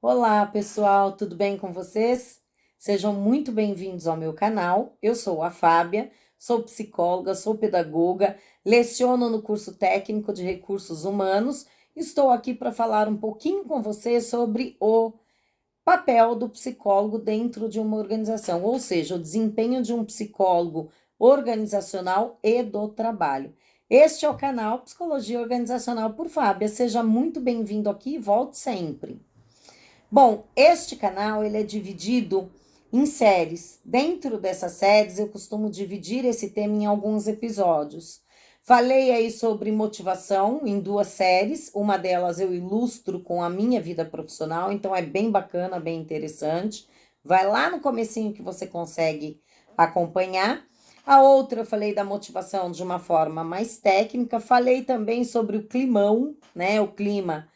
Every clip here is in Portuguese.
Olá, pessoal, tudo bem com vocês? Sejam muito bem-vindos ao meu canal. Eu sou a Fábia, sou psicóloga, sou pedagoga, leciono no curso técnico de recursos humanos. Estou aqui para falar um pouquinho com vocês sobre o papel do psicólogo dentro de uma organização, ou seja, o desempenho de um psicólogo organizacional e do trabalho. Este é o canal Psicologia Organizacional por Fábia. Seja muito bem-vindo aqui e volte sempre. Bom, este canal ele é dividido em séries. Dentro dessas séries, eu costumo dividir esse tema em alguns episódios. Falei aí sobre motivação em duas séries. Uma delas eu ilustro com a minha vida profissional, então é bem bacana, bem interessante. Vai lá no comecinho que você consegue acompanhar. A outra eu falei da motivação de uma forma mais técnica. Falei também sobre o climão, né? O clima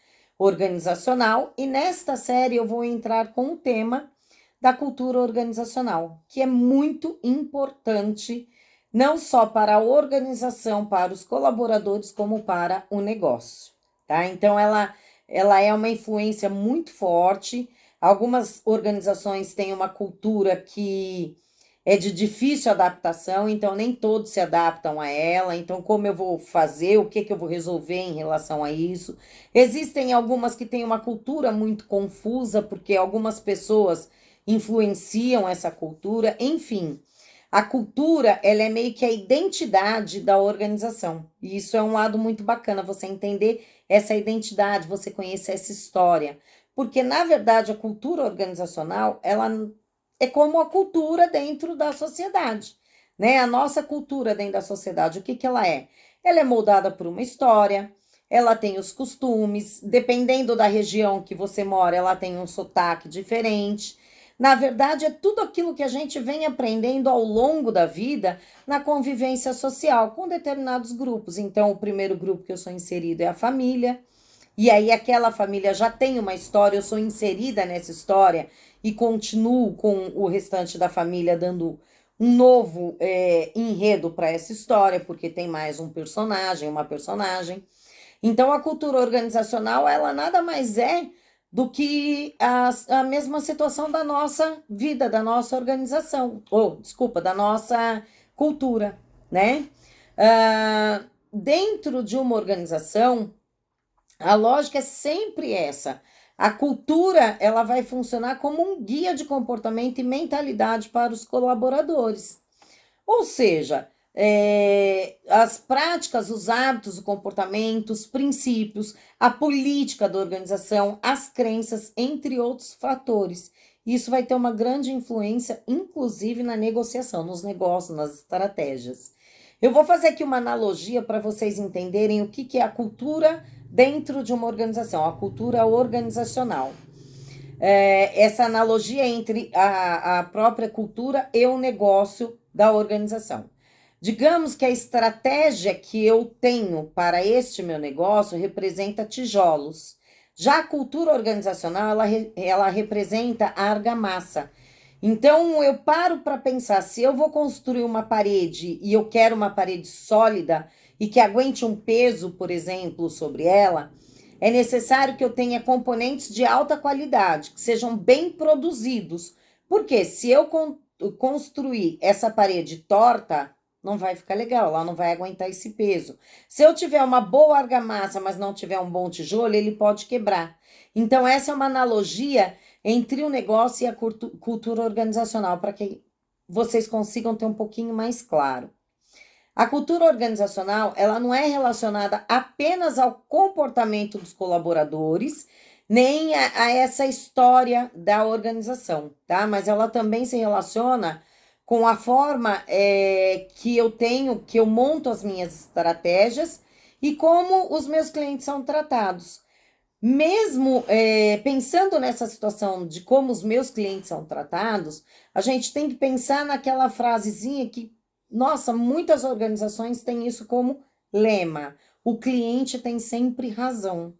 organizacional, e nesta série eu vou entrar com o tema da cultura organizacional, que é muito importante, não só para a organização, para os colaboradores, como para o negócio, tá? Então, ela é uma influência muito forte. Algumas organizações têm uma cultura que é de difícil adaptação, então nem todos se adaptam a ela. Então, como eu vou fazer, o que eu vou resolver em relação a isso? Existem algumas que têm uma cultura muito confusa, porque algumas pessoas influenciam essa cultura. Enfim, a cultura, ela é meio que a identidade da organização. E isso é um lado muito bacana, você entender essa identidade, você conhecer essa história. Porque, na verdade, a cultura organizacional, ela é como a cultura dentro da sociedade, né? A nossa cultura dentro da sociedade, o que ela é? Ela é moldada por uma história, ela tem os costumes, dependendo da região que você mora, ela tem um sotaque diferente. Na verdade, é tudo aquilo que a gente vem aprendendo ao longo da vida na convivência social com determinados grupos. Então, o primeiro grupo que eu sou inserido é a família, e aí aquela família já tem uma história, eu sou inserida nessa história e continuo com o restante da família dando um novo enredo para essa história, porque tem mais um personagem, uma personagem. Então, a cultura organizacional, ela nada mais é do que a mesma situação da nossa vida, da nossa organização, ou, desculpa, da nossa cultura, né? Dentro de uma organização, a lógica é sempre essa. A cultura, ela vai funcionar como um guia de comportamento e mentalidade para os colaboradores. Ou seja, as práticas, os hábitos, o comportamento, os princípios, a política da organização, as crenças, entre outros fatores. Isso vai ter uma grande influência, inclusive na negociação, nos negócios, nas estratégias. Eu vou fazer aqui uma analogia para vocês entenderem o que é a cultura dentro de uma organização, a cultura organizacional. Essa analogia entre a própria cultura e o negócio da organização. Digamos que a estratégia que eu tenho para este meu negócio representa tijolos. Já a cultura organizacional, ela representa a argamassa. Então, eu paro para pensar, se eu vou construir uma parede e eu quero uma parede sólida e que aguente um peso, por exemplo, sobre ela, é necessário que eu tenha componentes de alta qualidade, que sejam bem produzidos. Porque se eu construir essa parede torta, não vai ficar legal, ela não vai aguentar esse peso. Se eu tiver uma boa argamassa, mas não tiver um bom tijolo, ele pode quebrar. Então, essa é uma analogia entre o negócio e a cultura organizacional, para que vocês consigam ter um pouquinho mais claro. A cultura organizacional, ela não é relacionada apenas ao comportamento dos colaboradores, nem a essa história da organização, tá? Mas ela também se relaciona com a forma que eu tenho, que eu monto as minhas estratégias e como os meus clientes são tratados. Mesmo pensando nessa situação de como os meus clientes são tratados, a gente tem que pensar naquela frasezinha que, nossa, muitas organizações têm isso como lema: o cliente tem sempre razão.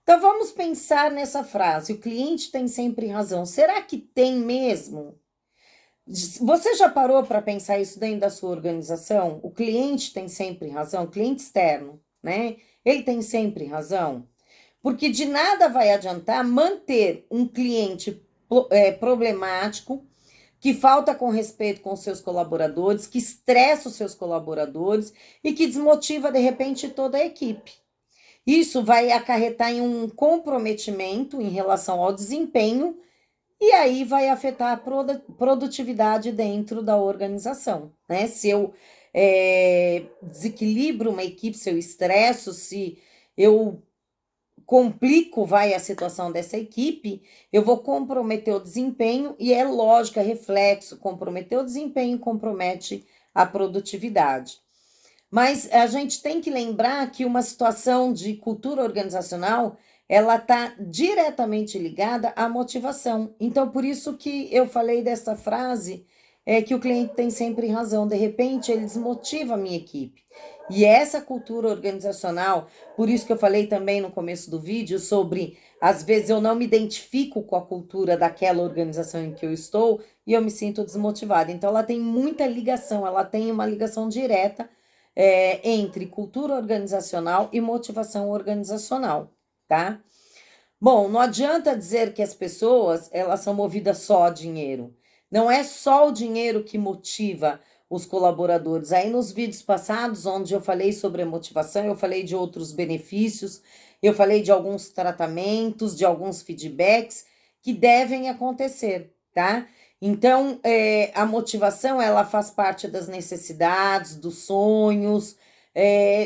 Então vamos pensar nessa frase: o cliente tem sempre razão. Será que tem mesmo? Você já parou para pensar isso dentro da sua organização? O cliente tem sempre razão, o cliente externo, né? Ele tem sempre razão. porque de nada vai adiantar manter um cliente problemático, que falta com respeito com os seus colaboradores, que estressa os seus colaboradores e que desmotiva, de repente, toda a equipe. Isso vai acarretar em um comprometimento em relação ao desempenho e aí vai afetar a produtividade dentro da organização, né? Se eu desequilibro uma equipe, se eu estresso, se eu complico, a situação dessa equipe, eu vou comprometer o desempenho e é lógico, é reflexo, comprometer o desempenho compromete a produtividade. Mas a gente tem que lembrar que uma situação de cultura organizacional, ela está diretamente ligada à motivação. Então, por isso que eu falei dessa frase, que o cliente tem sempre razão. De repente, ele desmotiva a minha equipe. E essa cultura organizacional, por isso que eu falei também no começo do vídeo sobre, às vezes eu não me identifico com a cultura daquela organização em que eu estou e eu me sinto desmotivada. Então, ela tem muita ligação, ela tem uma ligação direta entre cultura organizacional e motivação organizacional, tá? Bom, não adianta dizer que as pessoas, elas são movidas só a dinheiro. Não é só o dinheiro que motiva os colaboradores. Aí nos vídeos passados, onde eu falei sobre a motivação, eu falei de outros benefícios, eu falei de alguns tratamentos, de alguns feedbacks que devem acontecer, tá? Então, a motivação, ela faz parte das necessidades, dos sonhos,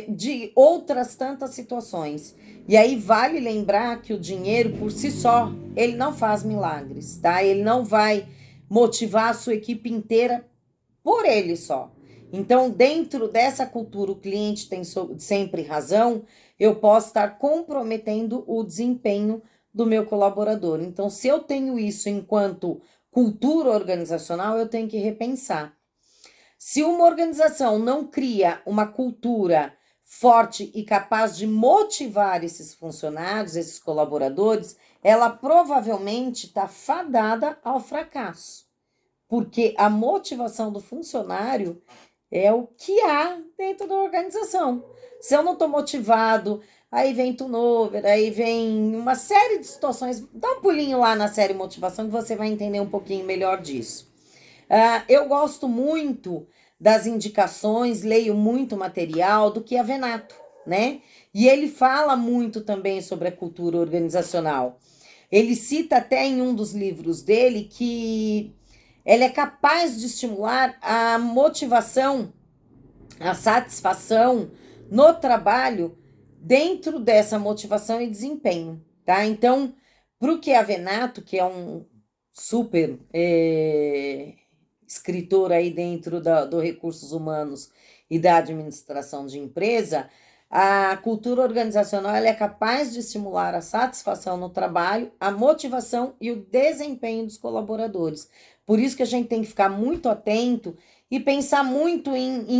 de outras tantas situações. E aí vale lembrar que o dinheiro, por si só, ele não faz milagres, tá? Ele não vai motivar a sua equipe inteira por ele só. Então, dentro dessa cultura, o cliente tem sempre razão, eu posso estar comprometendo o desempenho do meu colaborador. Então, se eu tenho isso enquanto cultura organizacional, eu tenho que repensar. Se uma organização não cria uma cultura forte e capaz de motivar esses funcionários, esses colaboradores, ela provavelmente está fadada ao fracasso. Porque a motivação do funcionário é o que há dentro da organização. Se eu não estou motivado, aí vem turnover, aí vem uma série de situações. Dá um pulinho lá na série Motivação que você vai entender um pouquinho melhor disso. Eu gosto muito das indicações, leio muito material do Chiavenato, né? E ele fala muito também sobre a cultura organizacional. Ele cita até em um dos livros dele que ele é capaz de estimular a motivação, a satisfação no trabalho dentro dessa motivação e desempenho, tá? Então, para o Chiavenato, que é um super escritor aí dentro do recursos humanos e da administração de empresa, a cultura organizacional ela é capaz de estimular a satisfação no trabalho, a motivação e o desempenho dos colaboradores. Por isso que a gente tem que ficar muito atento e pensar muito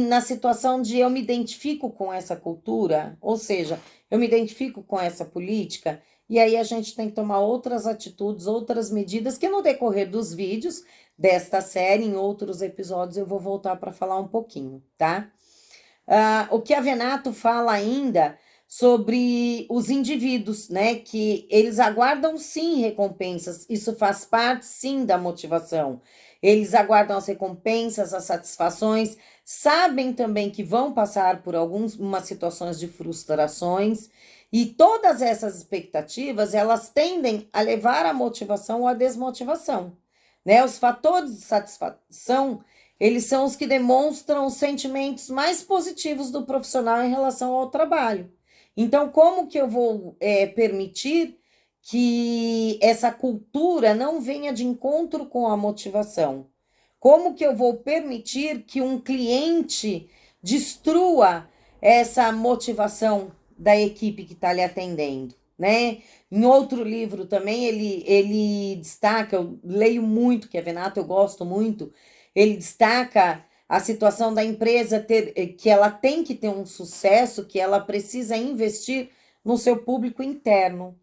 na situação de eu me identifico com essa cultura, ou seja, eu me identifico com essa política, e aí a gente tem que tomar outras atitudes, outras medidas, que no decorrer dos vídeos desta série, em outros episódios, eu vou voltar para falar um pouquinho, tá? O Chiavenato fala ainda sobre os indivíduos, né? Que eles aguardam sim recompensas, isso faz parte sim da motivação. Eles aguardam as recompensas, as satisfações, sabem também que vão passar por algumas situações de frustrações, e todas essas expectativas, elas tendem a levar a motivação ou a desmotivação, né? Os fatores de satisfação, eles são os que demonstram os sentimentos mais positivos do profissional em relação ao trabalho. Então, como que eu vou permitir que essa cultura não venha de encontro com a motivação? Como que eu vou permitir que um cliente destrua essa motivação da equipe que está lhe atendendo, né? Em outro livro também ele destaca, eu leio muito Chiavenato, eu gosto muito, ele destaca a situação da empresa que ela tem que ter um sucesso, que ela precisa investir no seu público interno.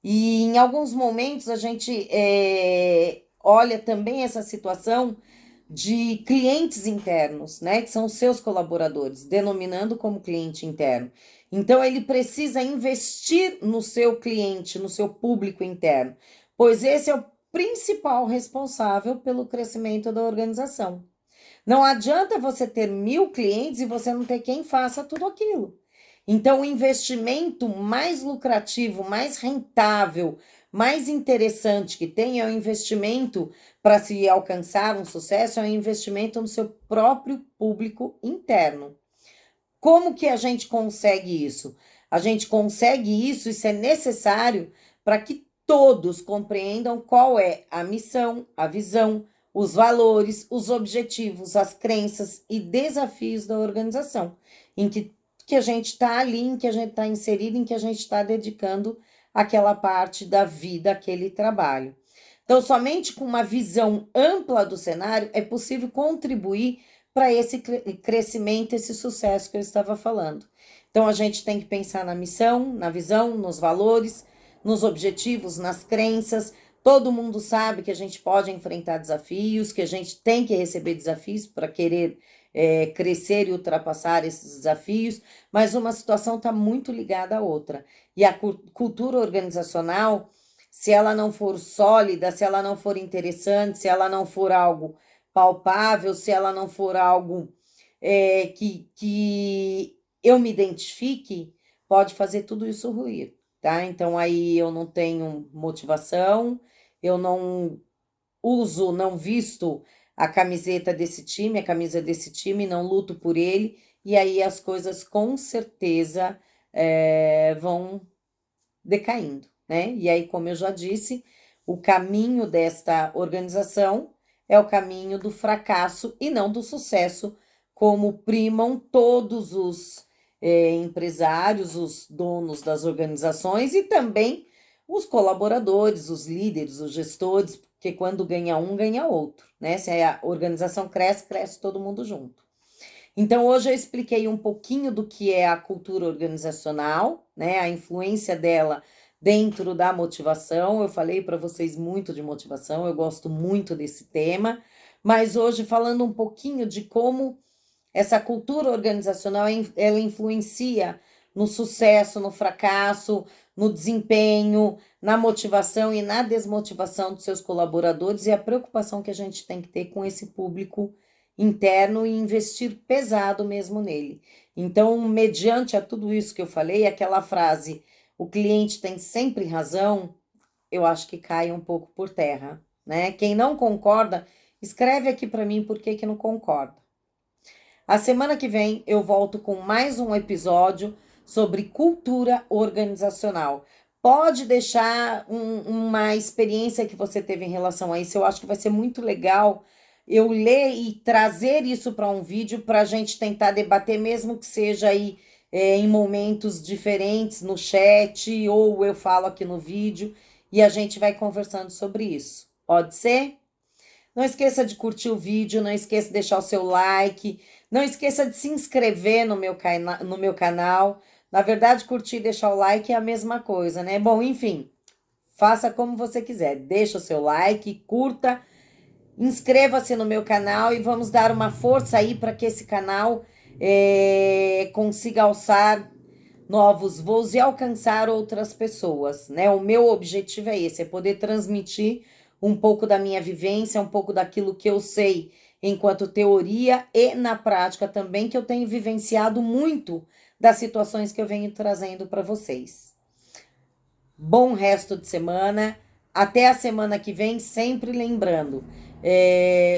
E em alguns momentos a gente olha também essa situação de clientes internos, né, que são os seus colaboradores, denominando como cliente interno. Então, ele precisa investir no seu cliente, no seu público interno, pois esse é o principal responsável pelo crescimento da organização. Não adianta você ter 1.000 clientes e você não ter quem faça tudo aquilo. Então, o investimento mais lucrativo, mais rentável, mais interessante que tem é o investimento para se alcançar um sucesso, é o investimento no seu próprio público interno. Como que a gente consegue isso? A gente consegue isso é necessário para que todos compreendam qual é a missão, a visão, os valores, os objetivos, as crenças e desafios da organização, em que a gente está ali, em que a gente está inserido, em que a gente está dedicando aquela parte da vida, aquele trabalho. Então, somente com uma visão ampla do cenário é possível contribuir para esse crescimento, esse sucesso que eu estava falando. Então, a gente tem que pensar na missão, na visão, nos valores, nos objetivos, nas crenças. Todo mundo sabe que a gente pode enfrentar desafios, que a gente tem que receber desafios para querer crescer e ultrapassar esses desafios, mas uma situação está muito ligada à outra. E a cultura organizacional, se ela não for sólida, se ela não for interessante, se ela não for algo palpável, se ela não for algo que eu me identifique, pode fazer tudo isso ruir, tá? Então, aí eu não tenho motivação, eu não uso, não visto a camiseta desse time, a camisa desse time, não luto por ele, e aí as coisas com certeza vão decaindo, né? E aí, como eu já disse, o caminho desta organização é o caminho do fracasso e não do sucesso, como primam todos os empresários, os donos das organizações e também os colaboradores, os líderes, os gestores, porque quando ganha um, ganha outro, né? Se a organização cresce, cresce todo mundo junto. Então, hoje eu expliquei um pouquinho do que é a cultura organizacional, né? A influência dela dentro da motivação. Eu falei para vocês muito de motivação, eu gosto muito desse tema, mas hoje falando um pouquinho de como essa cultura organizacional ela influencia no sucesso, no fracasso, no desempenho, na motivação e na desmotivação dos seus colaboradores e a preocupação que a gente tem que ter com esse público interno e investir pesado mesmo nele. Então, mediante a tudo isso que eu falei, aquela frase, o cliente tem sempre razão, eu acho que cai um pouco por terra, né? Quem não concorda, escreve aqui para mim por que não concorda. A semana que vem eu volto com mais um episódio sobre cultura organizacional. Pode deixar uma experiência que você teve em relação a isso, eu acho que vai ser muito legal eu ler e trazer isso para um vídeo para a gente tentar debater, mesmo que seja aí em momentos diferentes, no chat, ou eu falo aqui no vídeo, e a gente vai conversando sobre isso. Pode ser? Não esqueça de curtir o vídeo, não esqueça de deixar o seu like, não esqueça de se inscrever no meu canal. Na verdade, curtir e deixar o like é a mesma coisa, né? Bom, enfim, faça como você quiser. Deixa o seu like, curta, inscreva-se no meu canal e vamos dar uma força aí para que esse canal consiga alçar novos voos e alcançar outras pessoas, né? O meu objetivo é esse, é poder transmitir um pouco da minha vivência, um pouco daquilo que eu sei enquanto teoria e na prática também, que eu tenho vivenciado muito das situações que eu venho trazendo para vocês. Bom resto de semana, até a semana que vem, sempre lembrando,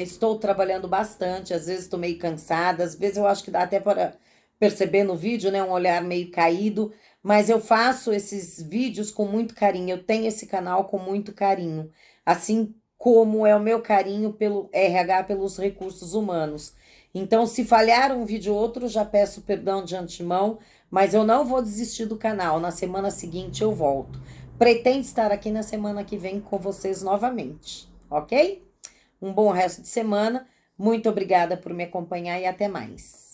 estou trabalhando bastante, às vezes estou meio cansada, às vezes eu acho que dá até para perceber no vídeo, né, um olhar meio caído, mas eu faço esses vídeos com muito carinho, eu tenho esse canal com muito carinho, assim como é o meu carinho pelo RH, pelos recursos humanos. Então, se falhar um vídeo ou outro, já peço perdão de antemão, mas eu não vou desistir do canal, na semana seguinte eu volto. Pretendo estar aqui na semana que vem com vocês novamente, ok? Um bom resto de semana, muito obrigada por me acompanhar e até mais.